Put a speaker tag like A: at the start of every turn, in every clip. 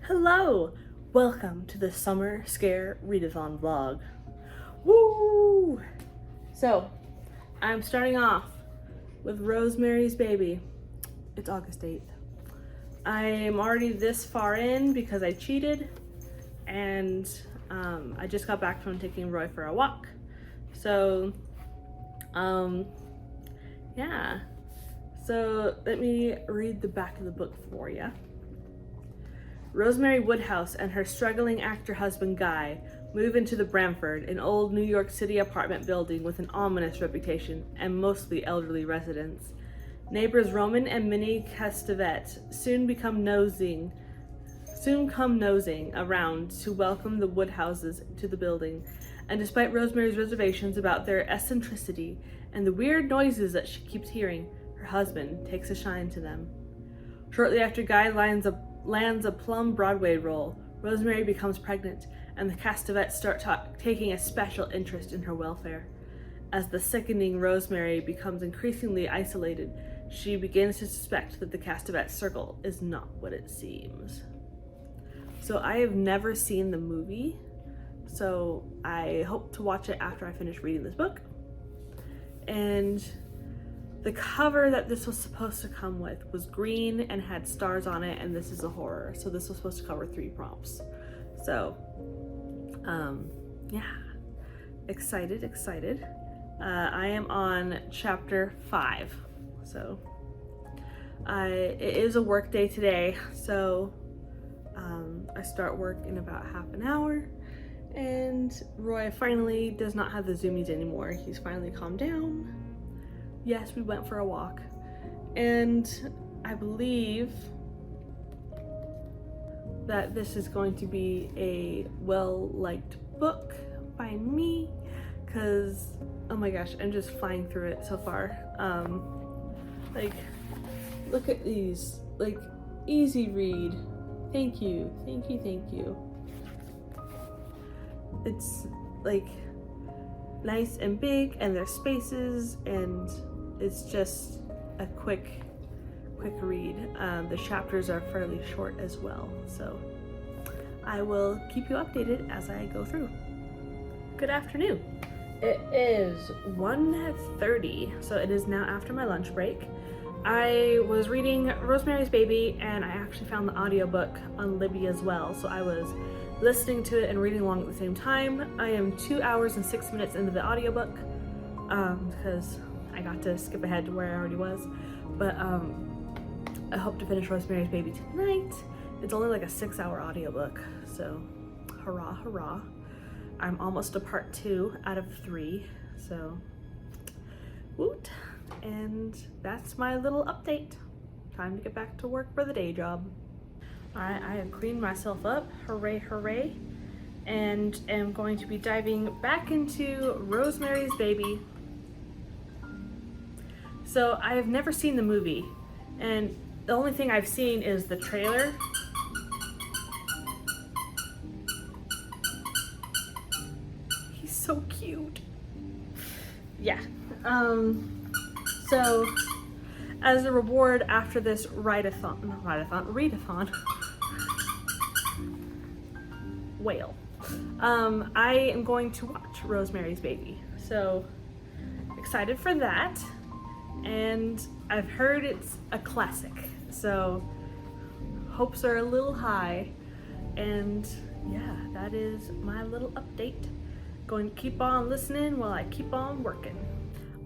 A: Hello! Welcome to the Summer Scare Readathon vlog. Woo! So, I'm starting off with Rosemary's Baby. It's August 8th. I'm already this far in because I cheated, and I just got back from taking Roy for a walk. So, yeah. So, let me read the back of the book for you. Rosemary Woodhouse and her struggling actor husband Guy move into the Bramford, an old New York City apartment building with an ominous reputation and mostly elderly residents. Neighbors Roman and Minnie Castevet soon come nosing around to welcome the Woodhouses to the building, and despite Rosemary's reservations about their eccentricity and the weird noises that she keeps hearing, her husband takes a shine to them. Shortly after Guy lands a plum Broadway role, Rosemary becomes pregnant, and the Castevets start taking a special interest in her welfare. As the sickening Rosemary becomes increasingly isolated, she begins to suspect that the Castevet circle is not what it seems. So I have never seen the movie, so I hope to watch it after I finish reading this book. And the cover that this was supposed to come with was green and had stars on it, and this is a horror, so this was supposed to cover 3 prompts. So, yeah, excited. I am on chapter 5, so it is a work day today, so I start work in about half an hour, and Roy finally does not have the zoomies anymore. He's finally calmed down. Yes, we went for a walk, and I believe that this is going to be a well-liked book by me, because, oh my gosh, I'm just flying through it so far. Like, look at these, like, easy read. Thank you. It's, like, nice and big, and there's spaces, and it's just a quick read. The chapters are fairly short as well, so I will keep you updated as I go through. Good afternoon. It is 1:30, so it is now after my lunch break. I was reading Rosemary's Baby, and I actually found the audiobook on Libby as well, so I was listening to it and reading along at the same time. I am 2 hours and 6 minutes into the audiobook, because I got to skip ahead to where I already was, but I hope to finish Rosemary's Baby tonight. It's only like a 6-hour audiobook, so hurrah. I'm almost to part 2 out of 3, so woot. And that's my little update. Time to get back to work for the day job. Alright, I have cleaned myself up, hooray, and am going to be diving back into Rosemary's Baby. So I have never seen the movie, and the only thing I've seen is the trailer. He's so cute. Yeah. So as a reward after this readathon, whale, I am going to watch Rosemary's Baby. So excited for that. And I've heard it's a classic, so hopes are a little high. And yeah, that is my little update. Going to keep on listening while I keep on working.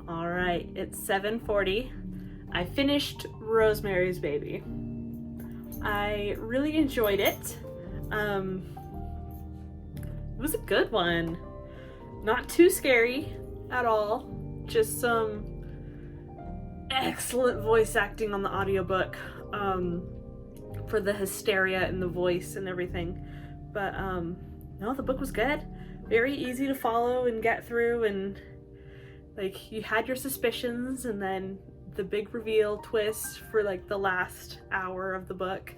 A: All right, it's 7:40. I finished Rosemary's Baby. I really enjoyed it. It was a good one. Not too scary at all. Just some excellent voice acting on the audiobook, for the hysteria in the voice and everything. But no, the book was good. Very easy to follow and get through, and like, you had your suspicions, and then the big reveal twist for like the last hour of the book,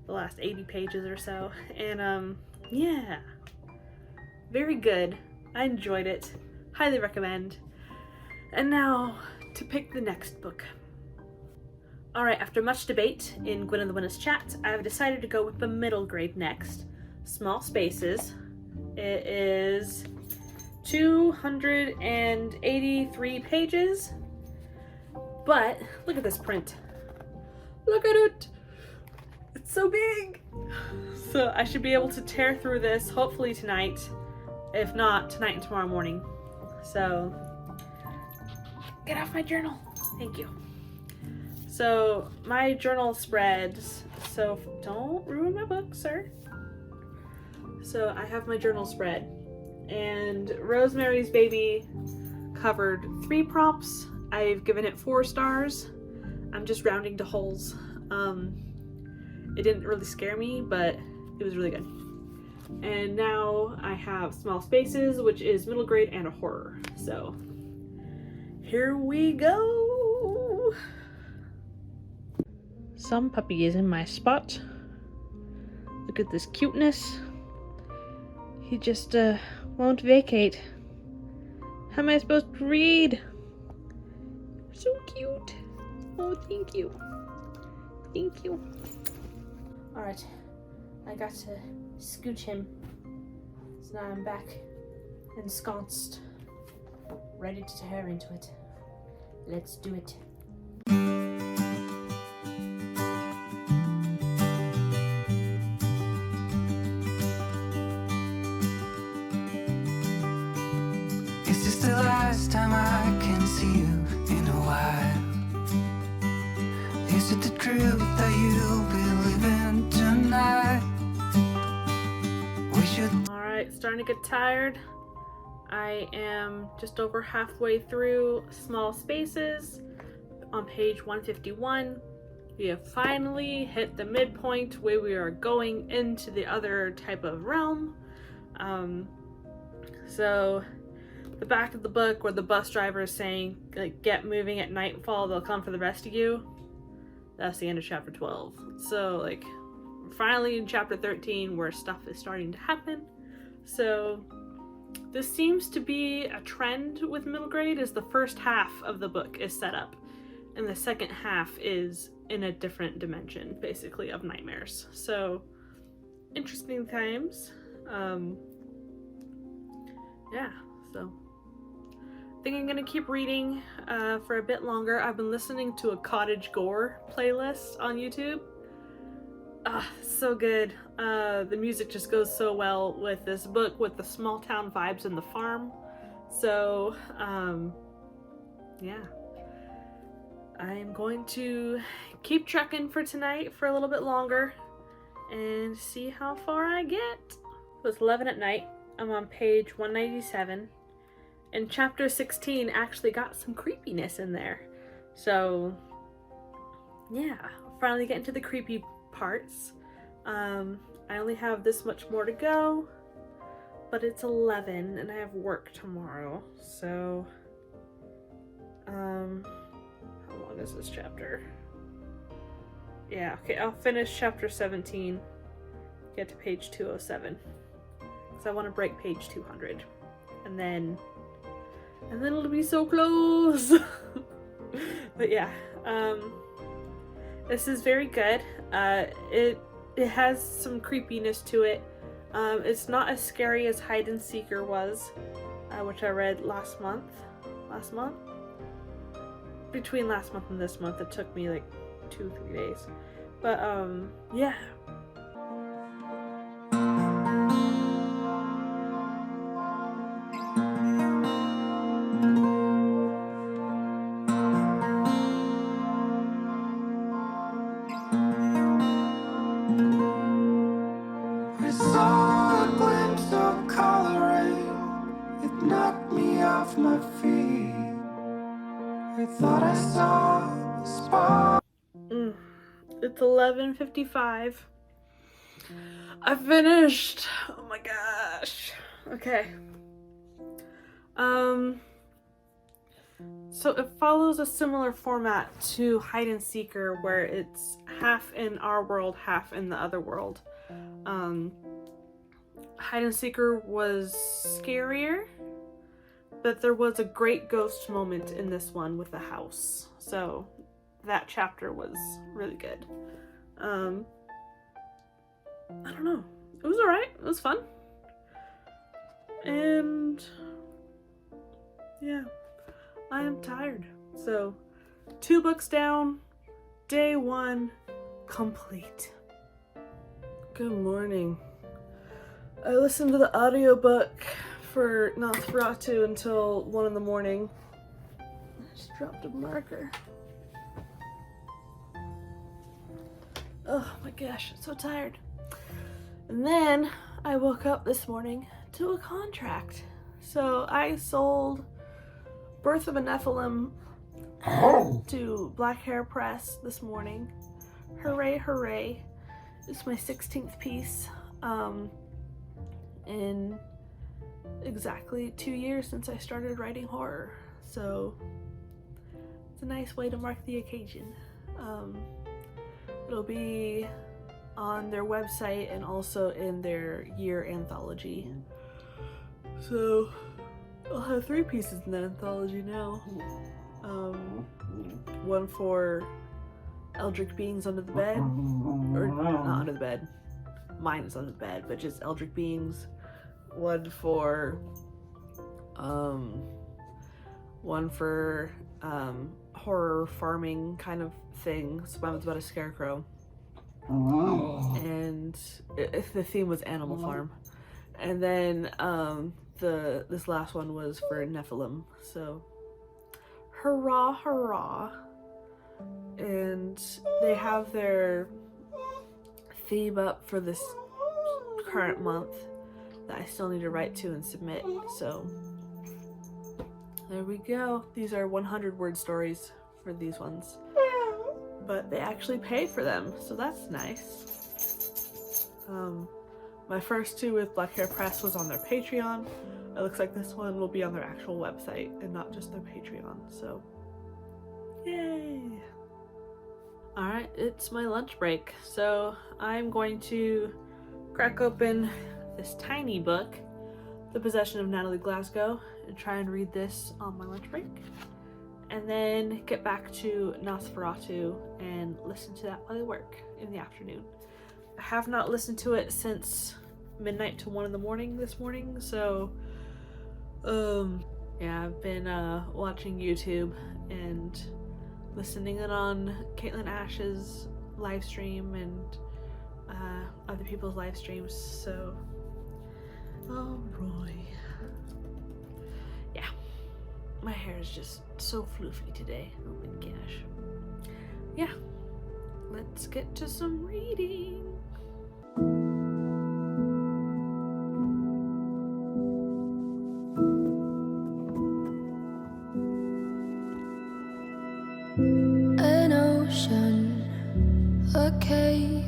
A: the last 80 pages or so. And yeah, very good. I enjoyed it. Highly recommend. And now to pick the next book. Alright, after much debate in Gwen and the Witness chat, I've decided to go with the middle grade next. Small Spaces. It is 283 pages, but look at this print. Look at it! It's so big! So I should be able to tear through this hopefully tonight, if not tonight and tomorrow morning. So, get off my journal. Thank you. So my journal spreads, so don't ruin my book, sir. So I have my journal spread, and Rosemary's Baby covered 3 prompts. I've given it 4 stars. I'm just rounding to wholes. It didn't really scare me, but it was really good. And now I have Small Spaces, which is middle grade and a horror. So here we go. Some puppy is in my spot. Look at this cuteness. He just won't vacate. How am I supposed to read? So cute. Oh, thank you. Thank you. Alright, I got to scooch him. So now I'm back ensconced, ready to tear into it. Let's do it.
B: Is this the last time I can see you in a while? Is it the truth that you'll be living tonight? We should.
A: Alright, starting to get tired. I am just over halfway through Small Spaces on page 151. We have finally hit the midpoint where we are going into the other type of realm. So the back of the book where the bus driver is saying, like, get moving at nightfall, they'll come for the rest of you. That's the end of chapter 12. So, like, finally in chapter 13 where stuff is starting to happen. So this seems to be a trend with middle grade, is the first half of the book is set up and the second half is in a different dimension, basically, of nightmares. So interesting times. Yeah, so I think I'm gonna keep reading for a bit longer. I've been listening to a cottage gore playlist on YouTube. So good. The music just goes so well with this book, with the small town vibes and the farm. So, yeah. I'm going to keep trucking for tonight for a little bit longer and see how far I get. It was 11 at night. I'm on page 197. And chapter 16 actually got some creepiness in there. So, yeah. Finally getting to the creepy parts. I only have this much more to go, but it's 11 and I have work tomorrow, so how long is this chapter? Yeah, okay, I'll finish chapter 17, get to page 207, because I want to break page 200, and then it'll be so close. But yeah, this is very good. It has some creepiness to it. It's not as scary as Hide and Seeker was, which I read last month. Between last month and this month, it took me like 2-3 days. But yeah.
B: Saw a glimpse of coloring. It knocked me off my feet. I thought I saw a spark.
A: It's 11:55. I finished. Oh my gosh. Okay. So it follows a similar format to Hide and Seeker, where it's half in our world, half in the other world. Hide and Seeker was scarier, but there was a great ghost moment in this one with the house. So that chapter was really good. I don't know. It was alright. It was fun. And yeah, I am tired. So 2 books down, day 1 complete. Good morning. I listened to the audiobook for Nosferatu until 1 in the morning. I just dropped a marker. Oh my gosh, I'm so tired. And then I woke up this morning to a contract. So I sold Birth of a Nephilim to Black Hair Press this morning. Hooray, hooray. It's my 16th piece in exactly 2 years since I started writing horror. So it's a nice way to mark the occasion. It'll be on their website and also in their year anthology. So I'll have 3 pieces in that anthology now. One for Eldritch Beings Under the Bed, or not Under the Bed. Mine is Under the Bed, but just Eldritch Beings. One for horror farming kind of thing. So mine was about a scarecrow. And the theme was Animal Farm. And then this last one was for Nephilim. So hurrah, hurrah. And they have their theme up for this current month that I still need to write to and submit. So there we go. These are 100-word stories for these ones. But they actually paid for them, so that's nice. My first 2 with Black Hair Press was on their Patreon. It looks like this one will be on their actual website and not just their Patreon, so yay! Alright, it's my lunch break, so I'm going to crack open this tiny book, The Possession of Natalie Glasgow, and try and read this on my lunch break. And then get back to Nosferatu and listen to that while I work in the afternoon. I have not listened to it since midnight to 1 in the morning this morning, so yeah, I've been watching YouTube and listening in on Caitlin Ash's live stream and other people's live streams, so oh Roy. Yeah. My hair is just so floofy today. Oh my gosh. Yeah. Let's get to some reading.
B: An ocean, a cave,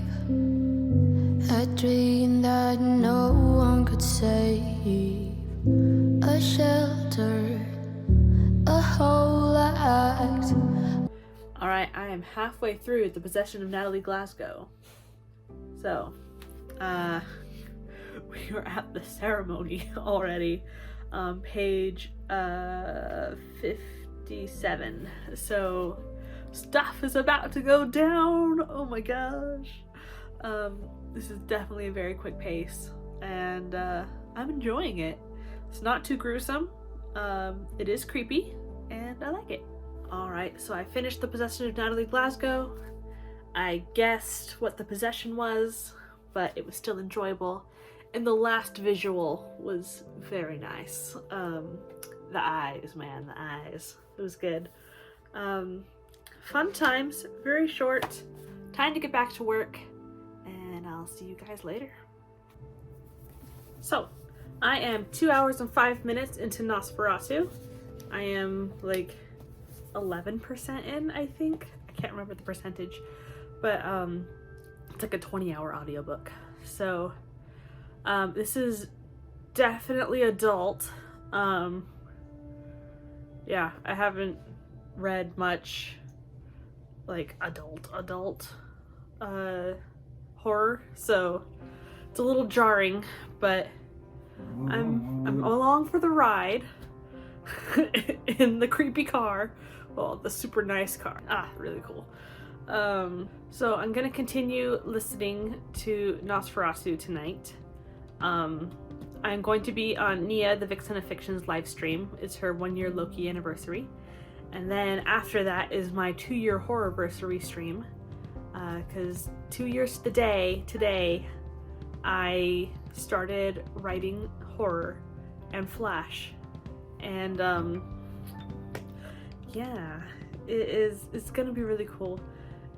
B: a dream that no one could save, a shelter, a whole act.
A: Alright, I am halfway through The Possession of Natalie Glasgow. So, we are at the ceremony already. Page 57. So, stuff is about to go down. Oh my gosh. This is definitely a very quick pace, and I'm enjoying it. It's not too gruesome. It is creepy, and I like it. Alright, so I finished The Possession of Natalie Glasgow. I guessed what the possession was, but it was still enjoyable. And the last visual was very nice. The eyes, man, the eyes. It was good. Fun times, very short. Time to get back to work, and I'll see you guys later. So, I am 2 hours and 5 minutes into Nosferatu. I am like 11% in, I think. I can't remember the percentage, but it's like a 20-hour audiobook. So this is definitely adult. Yeah, I haven't read much like adult horror, so it's a little jarring, but I'm along for the ride in the creepy car well, the super nice car. Really cool. So I'm gonna continue listening to Nosferatu tonight. I'm going to be on Nia, the Vixen of Fiction's live stream. It's her 1-year Loki anniversary. And then after that is my 2-year horrorversary stream. Because 2 years to the day today, I started writing horror and Flash. And yeah, it's gonna be really cool.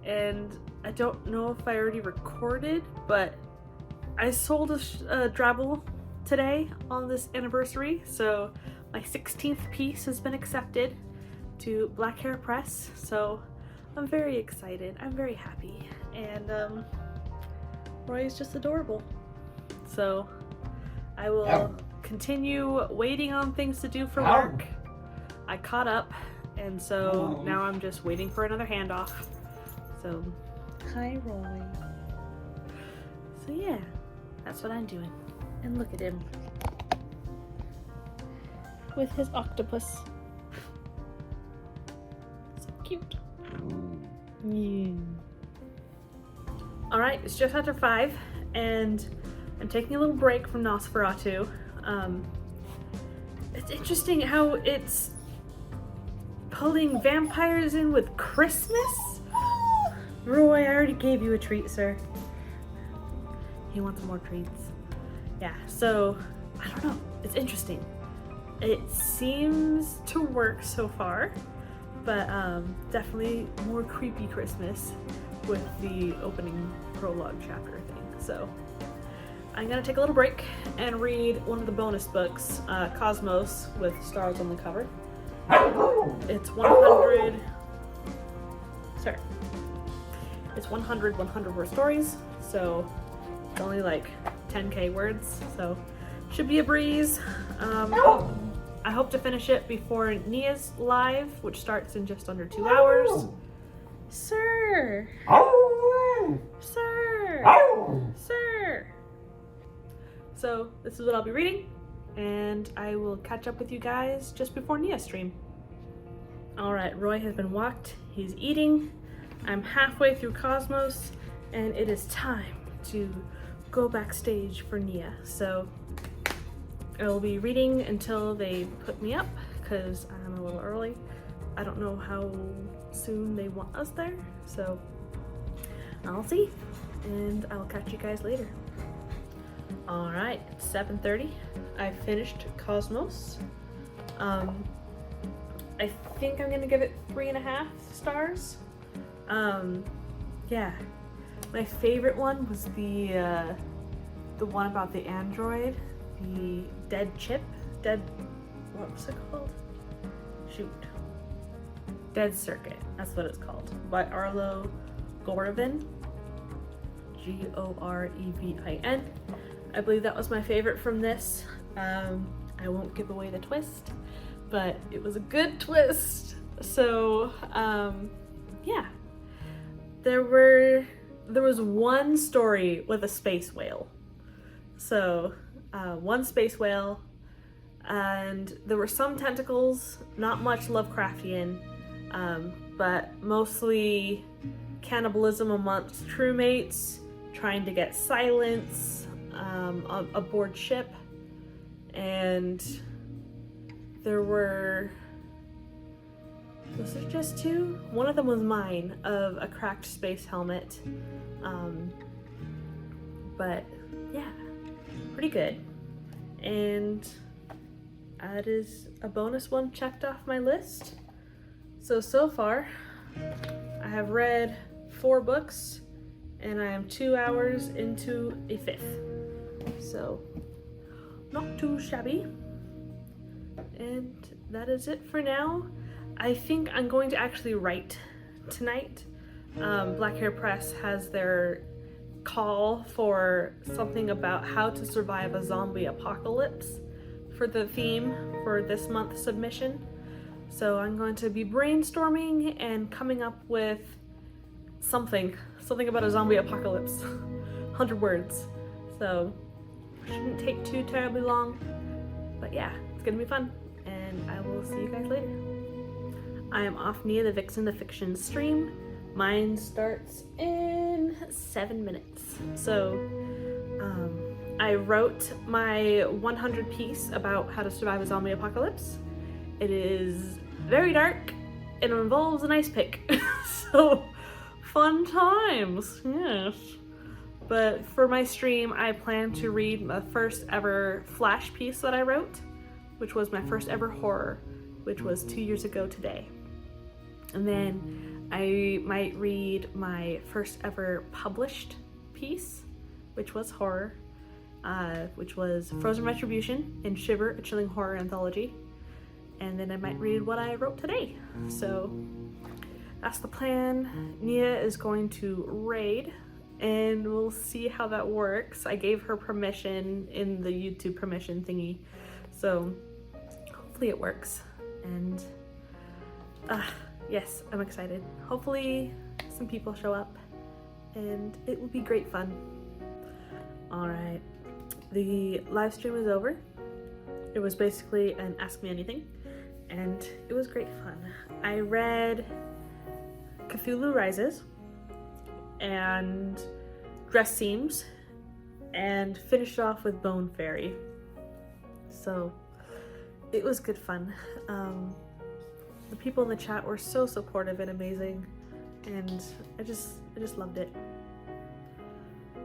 A: And I don't know if I already recorded, but I sold a Drabble today on this anniversary, so my 16th piece has been accepted to Black Hair Press, so I'm very excited. I'm very happy, and Roy is just adorable. So I will continue waiting on things to do for work. I caught up, and so now I'm just waiting for another handoff. So, hi Roy. So yeah, that's what I'm doing. And look at him. With his octopus. So cute. Yeah. Alright, it's just after 5, and I'm taking a little break from Nosferatu. It's interesting how it's pulling vampires in with Christmas. Roy, I already gave you a treat, sir. He wants more treats. Yeah, so, I don't know. It's interesting. It seems to work so far, but definitely more creepy Christmas with the opening prologue chapter thing. So, I'm gonna take a little break and read one of the bonus books, Cosmos, with stars on the cover. It's 100... Sorry. It's 100 word stories, so it's only like 10k words, so should be a breeze. I hope to finish it before Nia's live, which starts in just under 2 hours. Sir! Sir! Sir! So this is what I'll be reading, and I will catch up with you guys just before Nia's stream. Alright, Roy has been walked, he's eating. I'm halfway through Cosmos, and it is time to go backstage for Nia. So I'll be reading until they put me up, because I'm a little early. I don't know how soon they want us there, so I'll see, and I'll catch you guys later. Alright, 7:30. I finished Cosmos. I think I'm gonna give it 3.5 stars. Yeah, my favorite one was the one about the android, the what was it called? Shoot. Dead Circuit, that's what it's called, by Arlo Gorevin, Gorevin. I believe that was my favorite from this. I won't give away the twist, but it was a good twist. So, yeah. There was one story with a space whale. So, one space whale, and there were some tentacles, not much Lovecraftian, but mostly cannibalism amongst crewmates, trying to get silence aboard ship, and there were... Was there just 2? One of them was mine, of a cracked space helmet. But yeah, pretty good. And that is a bonus one checked off my list. So far, I have read 4 books, and I am 2 hours into a 5th. So, not too shabby. And that is it for now. I think I'm going to actually write tonight. Black Hair Press has their call for something about how to survive a zombie apocalypse for the theme for this month's submission. So I'm going to be brainstorming and coming up with something about a zombie apocalypse. 100 words. So shouldn't take too terribly long. But yeah, it's gonna be fun. And I will see you guys later. I am off Nia the Vixen the Fiction stream. Mine starts in 7 minutes. So I wrote my 100 piece about how to survive a zombie apocalypse. It is very dark and involves an ice pick. So fun times, yes. But for my stream, I plan to read my first ever flash piece that I wrote, which was my first ever horror, which was 2 years ago today. And then I might read my first ever published piece, which was horror, which was Frozen Retribution and Shiver, a chilling horror anthology. And then I might read what I wrote today. So that's the plan. Nia is going to raid, and we'll see how that works. I gave her permission in the YouTube permission thingy, so hopefully it works. And yes, I'm excited. Hopefully some people show up, and it will be great fun. All right, the live stream is over. It was basically an Ask Me Anything, and it was great fun. I read Cthulhu Rises and Dress Seams and finished off with Bone Fairy. So it was good fun. The people in the chat were so supportive and amazing, and I just loved it.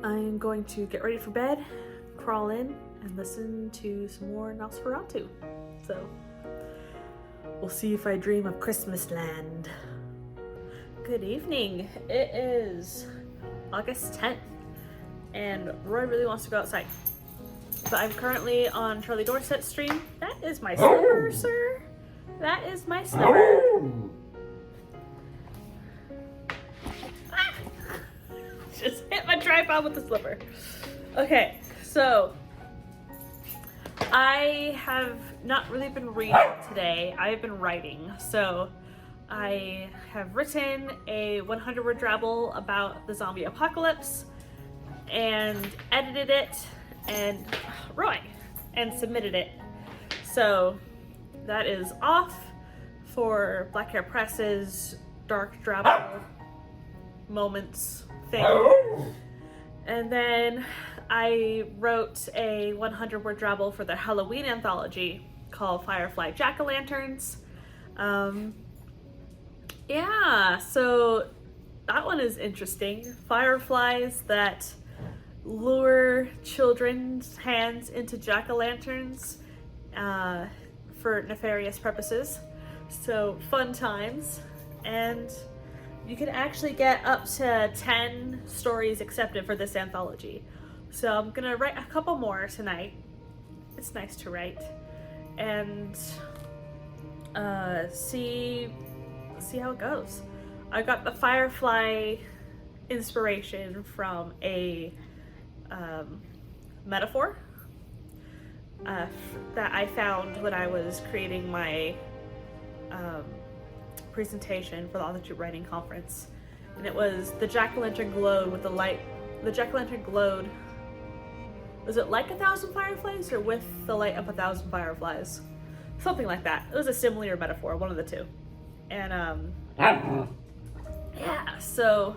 A: I'm going to get ready for bed, crawl in, and listen to some more Nosferatu. So we'll see if I dream of Christmas land. Good evening. It is August 10th, and Roy really wants to go outside. But I'm currently on Charlie Dorset's stream. That is my slipper, sir. That is my slipper. Ah! Just hit my tripod with the slipper. Okay, so I have not really been reading today. I've been writing. So I have written a 100-word drabble about the zombie apocalypse and edited it and submitted it. So that is off for Black Hair Press's Dark Drabble Moments thing. And then I wrote a 100-word drabble for the Halloween anthology called Firefly Jack-o'-lanterns. Yeah, so that one is interesting. Fireflies that lure children's hands into jack-o'-lanterns for nefarious purposes. So fun times. And you can actually get up to 10 stories accepted for this anthology. So I'm gonna write a couple more tonight. It's nice to write. And see how it goes. I got the Firefly inspiration from a metaphor that I found when I was creating my presentation for the Altitude Writing Conference. And it was the jack-o'-lantern glowed with the light. The jack-o'-lantern glowed. Was it like 1,000 fireflies or with the light of 1,000 fireflies? Something like that. It was a simile or metaphor, one of the two. And yeah, so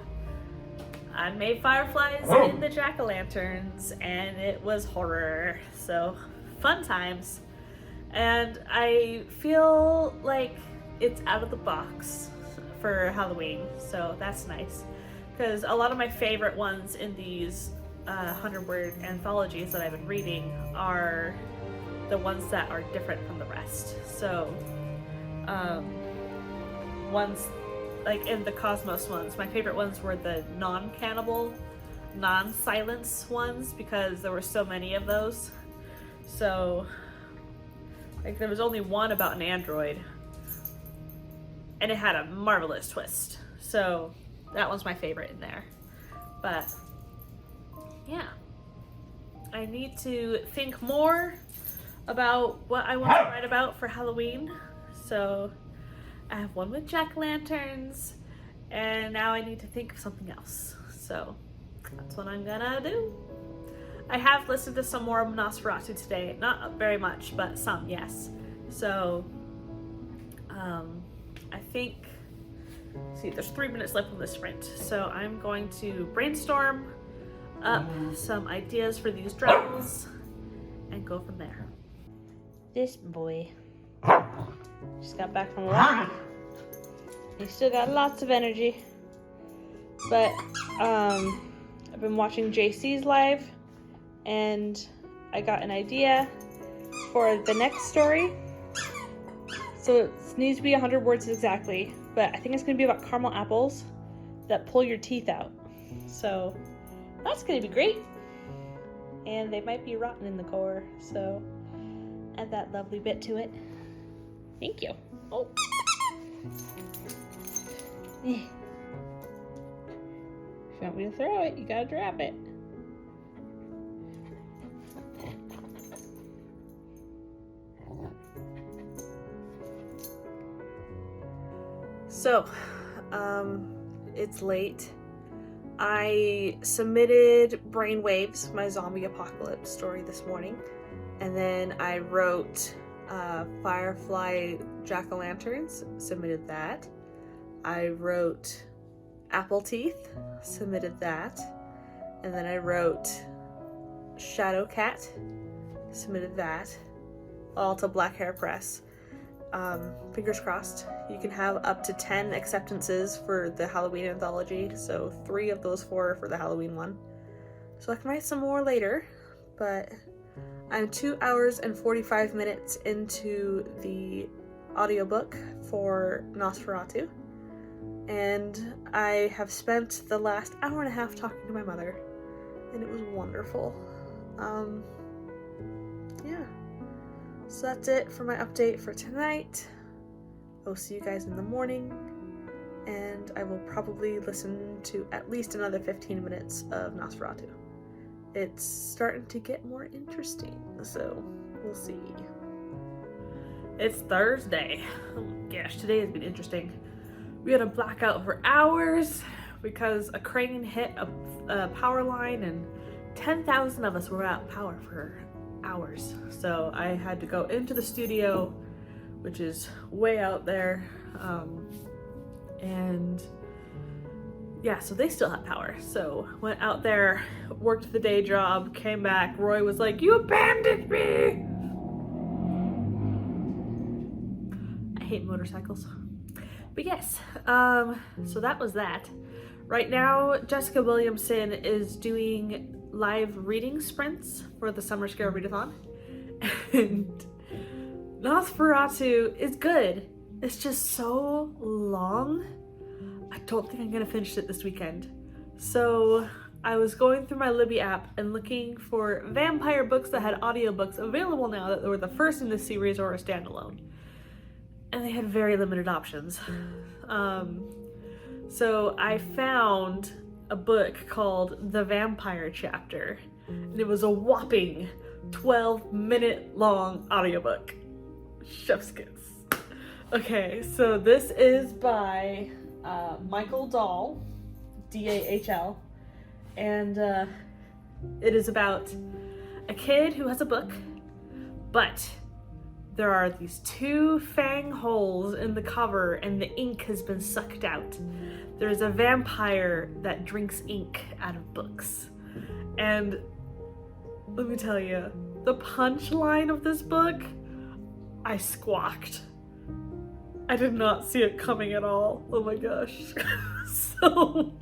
A: I made fireflies in the jack-o'-lanterns, and it was horror. So fun times. And I feel like it's out of the box for Halloween, so that's nice. Because a lot of my favorite ones in these 100-word anthologies that I've been reading are the ones that are different from the rest. So ones like in the Cosmos ones, my favorite ones were the non-cannibal, non-silence ones, because there were so many of those. So like there was only one about an android, and it had a marvelous twist. So that one's my favorite in there. But yeah, I need to think more about what I want to write about for Halloween. So I have one with jack-o'-lanterns, and now I need to think of something else. So that's what I'm gonna do. I have listened to some more Nosferatu today. Not very much, but some, yes. So I think, see, there's 3 minutes left on this sprint. So I'm going to brainstorm up some ideas for these drafts and go from there. This boy just got back from work. He's still got lots of energy. But I've been watching JC's live, and I got an idea for the next story. So it needs to be 100 words exactly, but I think it's going to be about caramel apples that pull your teeth out. So that's going to be great. And they might be rotten in the core, so add that lovely bit to it. Thank you. Oh. If you want me to throw it, you gotta drop it. So, it's late. I submitted Brainwaves, my zombie apocalypse story, this morning, and then I wrote Firefly Jack-o'-lanterns, submitted that. I wrote Apple Teeth, submitted that, and then I wrote Shadow Cat, submitted that, all to Black Hair Press. Fingers crossed. You can have up to 10 acceptances for the Halloween anthology, so 3 of those 4 are for the Halloween one. So I can write some more later, but I'm 2 hours and 45 minutes into the audiobook for Nosferatu, and I have spent the last hour and a half talking to my mother, and it was wonderful. Yeah. So that's it for my update for tonight. I'll see you guys in the morning, and I will probably listen to at least another 15 minutes of Nosferatu. It's starting to get more interesting, so we'll see. It's Thursday. Oh my gosh, today has been interesting. We had a blackout for hours because a crane hit a power line, and 10,000 of us were without power for hours. So I had to go into the studio, which is way out there, and yeah, so they still had power. So went out there, worked the day job, came back. Roy was like, "You abandoned me!" I hate motorcycles. But yes, so that was that. Right now, Jessica Williamson is doing live reading sprints for the Summer Scare Readathon. And Nosferatu is good. It's just so long. I don't think I'm gonna finish it this weekend. So I was going through my Libby app and looking for vampire books that had audiobooks available now that were the first in this series or a standalone. And they had very limited options. So I found a book called The Vampire Chapter, and it was a whopping 12-minute long audiobook. Chef's kiss. Okay, so this is by Michael Dahl, D-A-H-L, and it is about a kid who has a book, but there are these 2 fang holes in the cover and the ink has been sucked out. There's a vampire that drinks ink out of books. And let me tell you, the punchline of this book, I squawked. I did not see it coming at all. Oh my gosh. So,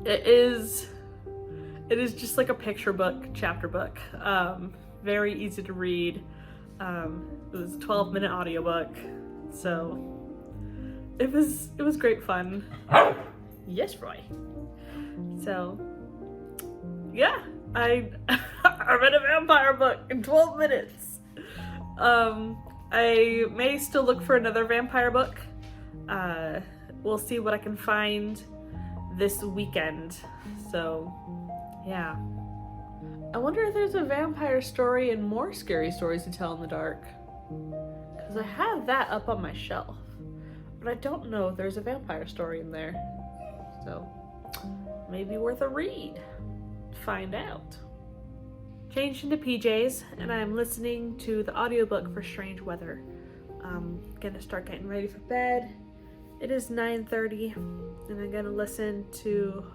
A: it is just like a picture book, chapter book. Very easy to read. It was a 12-minute audiobook, so it was great fun. Yes, Roy. So yeah, I read a vampire book in 12 minutes. I may still look for another vampire book. We'll see what I can find this weekend. So yeah. I wonder if there's a vampire story and more scary stories to tell in the dark. Because I have that up on my shelf. But I don't know if there's a vampire story in there. So, maybe worth a read. Find out. Changed into PJs, and I'm listening to the audiobook for Strange Weather. I'm gonna start getting ready for bed. It is 9:30, and I'm gonna listen to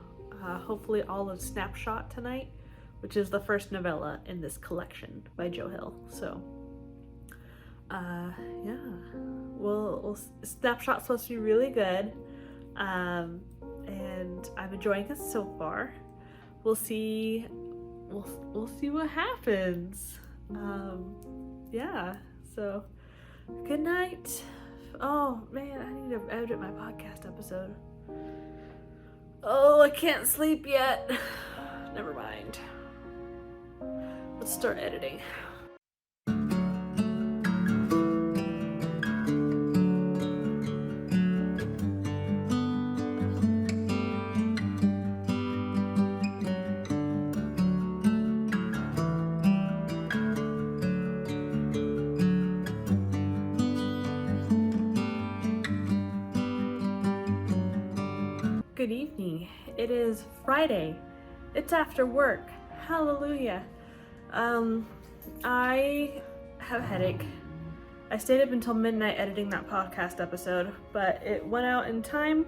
A: hopefully all of Snapshot tonight, which is the first novella in this collection by Joe Hill. So, yeah, well, Snapshot's supposed to be really good, and I'm enjoying it so far. We'll see. We'll see what happens. Yeah. So, good night. Oh man, I need to edit my podcast episode. Oh, I can't sleep yet. Never mind. Let's start editing. Good evening. It is Friday. It's after work. Hallelujah. I have a headache. I stayed up until midnight editing that podcast episode, but it went out in time,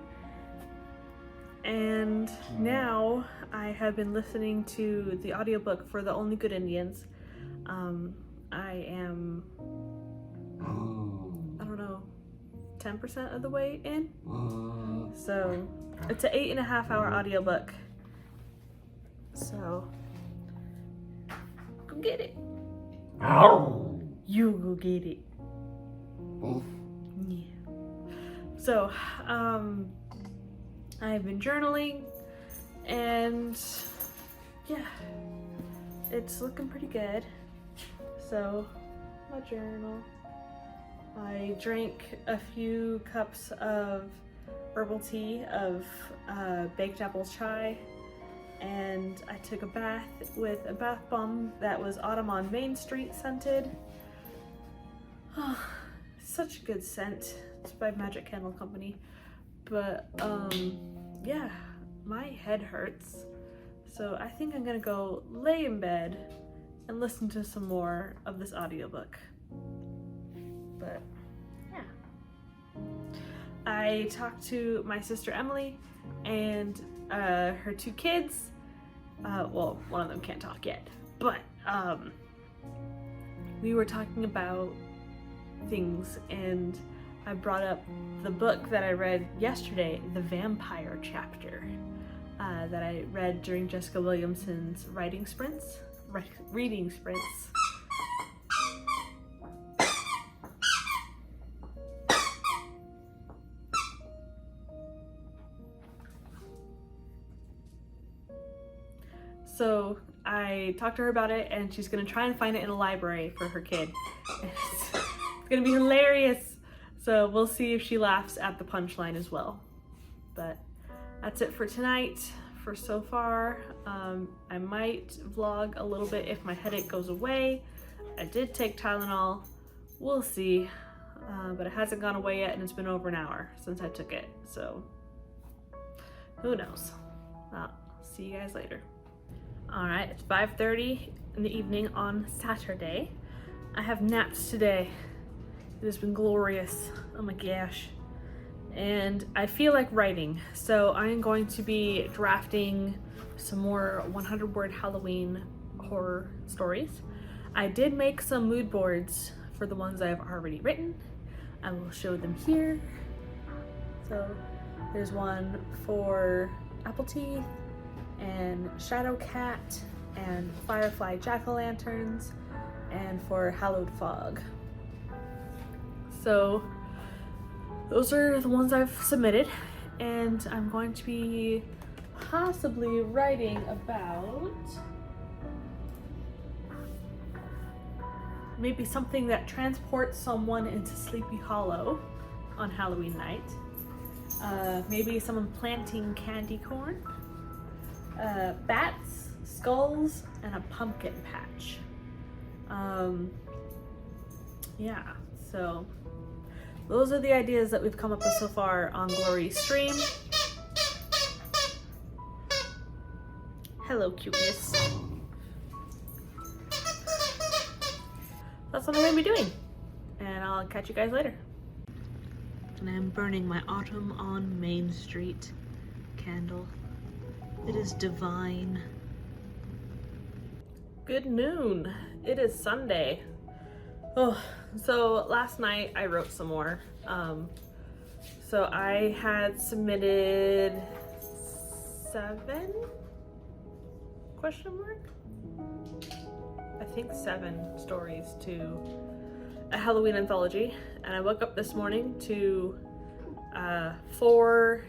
A: and now I have been listening to the audiobook for The Only Good Indians. I am, I don't know, 10% of the way in. So it's an 8.5-hour audiobook. So go get it. You go get it. Yeah. So I've been journaling, and yeah, it's looking pretty good. So my journal. I drank a few cups of herbal tea of baked apple chai, and I took a bath with a bath bomb that was Autumn on Main Street scented. Oh, such a good scent. It's by Magic Candle Company. But yeah, my head hurts, so I think I'm gonna go lay in bed and listen to some more of this audiobook. But yeah, I talked to my sister Emily and her 2 kids. Well, one of them can't talk yet, but we were talking about things, and I brought up the book that I read yesterday, The Vampire Chapter, that I read during Jessica Williamson's reading sprints. So I talked to her about it, and she's gonna try and find it in a library for her kid. It's gonna be hilarious. So we'll see if she laughs at the punchline as well. But that's it for tonight. For so far, I might vlog a little bit if my headache goes away. I did take Tylenol. We'll see. But it hasn't gone away yet, and it's been over an hour since I took it. So who knows? I'll see you guys later. All right, it's 5:30 in the evening on Saturday. I have napped today. It has been glorious. Oh my gosh. And I feel like writing, so I'm going to be drafting some more 100-word Halloween horror stories. I did make some mood boards for the ones I've already written. I will show them here. So there's one for Apple Teeth, and Shadow Cat, and Firefly Jack-o'-lanterns, and for Hallowed Fog. So those are the ones I've submitted, and I'm going to be possibly writing about maybe something that transports someone into Sleepy Hollow on Halloween night. Maybe someone planting candy corn. Bats, skulls, and a pumpkin patch. Yeah, so those are the ideas that we've come up with so far on Glory's stream. Hello, cuteness. That's what I'm going to be doing. And I'll I'll catch you guys later. And I'm burning my Autumn on Main Street candle. It is divine. Good noon. It is Sunday. Oh, so last night I wrote some more. So I had submitted 7? Question mark? I think 7 stories to a Halloween anthology, and I woke up this morning to 4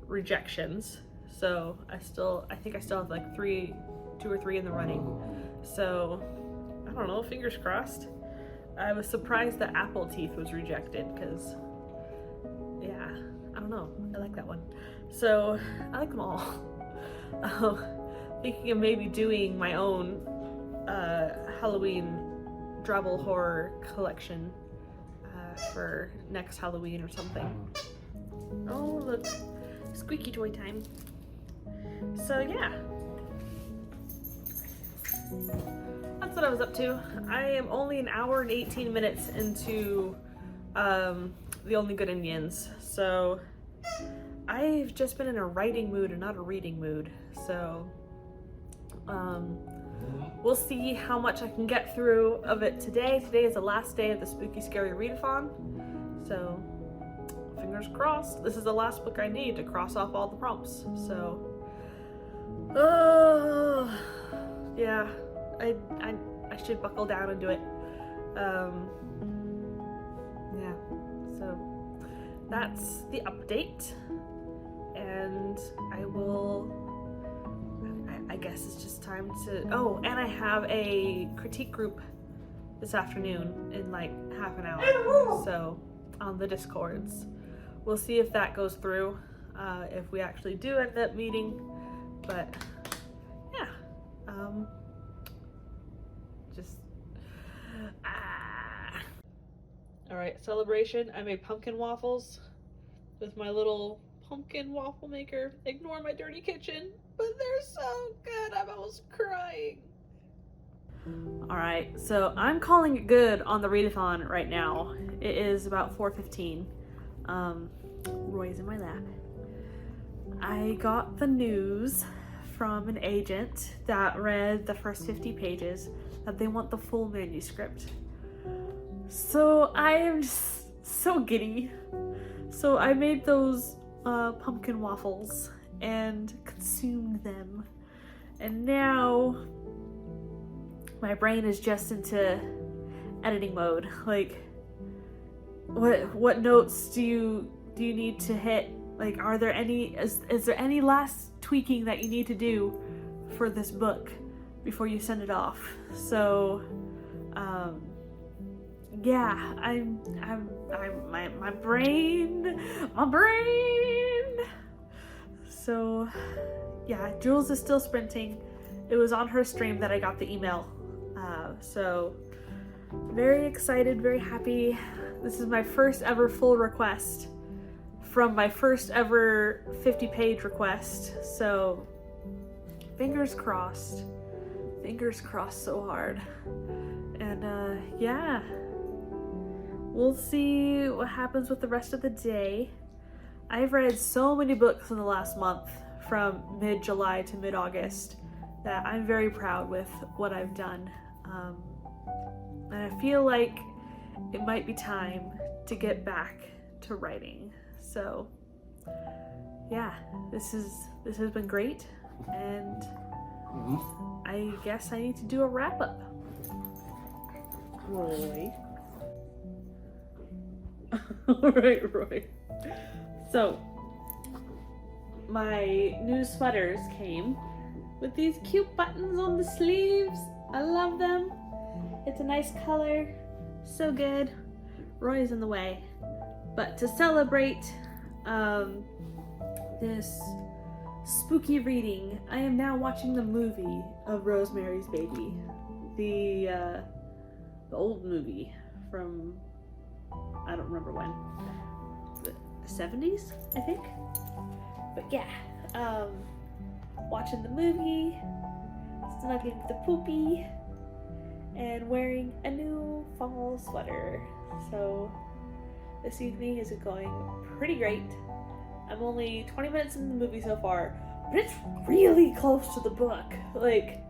A: rejections. So I think I still have like 2 or 3 in the running. So I don't know, fingers crossed. I was surprised that Apple Teeth was rejected because, yeah, I don't know, I like that one. So I like them all. Thinking of maybe doing my own Halloween Drabble horror collection for next Halloween or something. Oh look, squeaky toy time. So yeah, that's what I was up to. I am only an hour and 18 minutes into The Only Good Indians, so I've just been in a writing mood and not a reading mood. So we'll see how much I can get through of it today. Today is the last day of the Spooky Scary Readathon, so fingers crossed. This is the last book I need to cross off all the prompts. So, yeah, I should buckle down and do it. Yeah, so that's the update, and I guess it's just time to, oh, and I have a critique group this afternoon in like half an hour, so on the Discords. We'll see if that goes through, if we actually do end up meeting, but yeah, All right, celebration. I made pumpkin waffles with my little pumpkin waffle maker. Ignore my dirty kitchen, but they're so good. I'm almost crying. All right, so I'm calling it good on the readathon right now. It is about 4:15. Roy's in my lap. I got the news from an agent that read the first 50 pages that they want the full manuscript. So I am just so giddy. So I made those pumpkin waffles and consumed them. And now my brain is just into editing mode. Like, what notes do you need to hit? Like, are there any, is there any last tweaking that you need to do for this book before you send it off? So, yeah, my brain. So, yeah, Jules is still sprinting. It was on her stream that I got the email. So, very excited, very happy. This is my first ever full request from my first ever 50-page request. So, fingers crossed so hard. And yeah, we'll see what happens with the rest of the day. I've read so many books in the last month, from mid-July to mid-August, that I'm very proud with what I've done. And I feel like it might be time to get back to writing. So yeah, this has been great, and I guess I need to do a wrap-up. Roy. Alright, Roy. So, my new sweaters came with these cute buttons on the sleeves. I love them. It's a nice color. So good. Roy's in the way. But to celebrate this spooky reading, I am now watching the movie of Rosemary's Baby. The old movie from, I don't remember when, the 70s, I think? But yeah, watching the movie, snuggling with the poopy, and wearing a new fall sweater. So this evening is going pretty great. I'm only 20 minutes in the movie so far, but it's really close to the book. Like,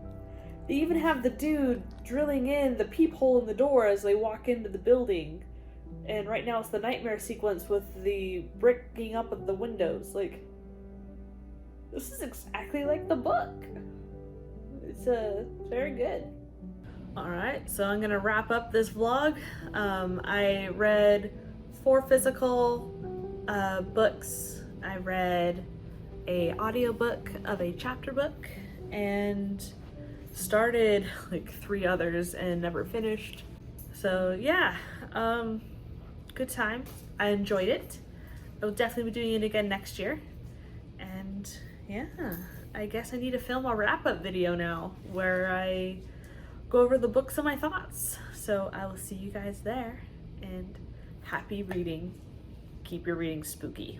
A: they even have the dude drilling in the peephole in the door as they walk into the building. And right now it's the nightmare sequence with the bricking up of the windows. Like, this is exactly like the book. It's very good. Alright, so I'm gonna wrap up this vlog. I read 4 physical books. I read a audiobook of a chapter book and started like 3 others and never finished. So yeah, good time. I enjoyed it. I will definitely be doing it again next year. And yeah, I guess I need to film a wrap-up video now where I go over the books and my thoughts. So I will see you guys there, and happy reading. Keep your reading spooky.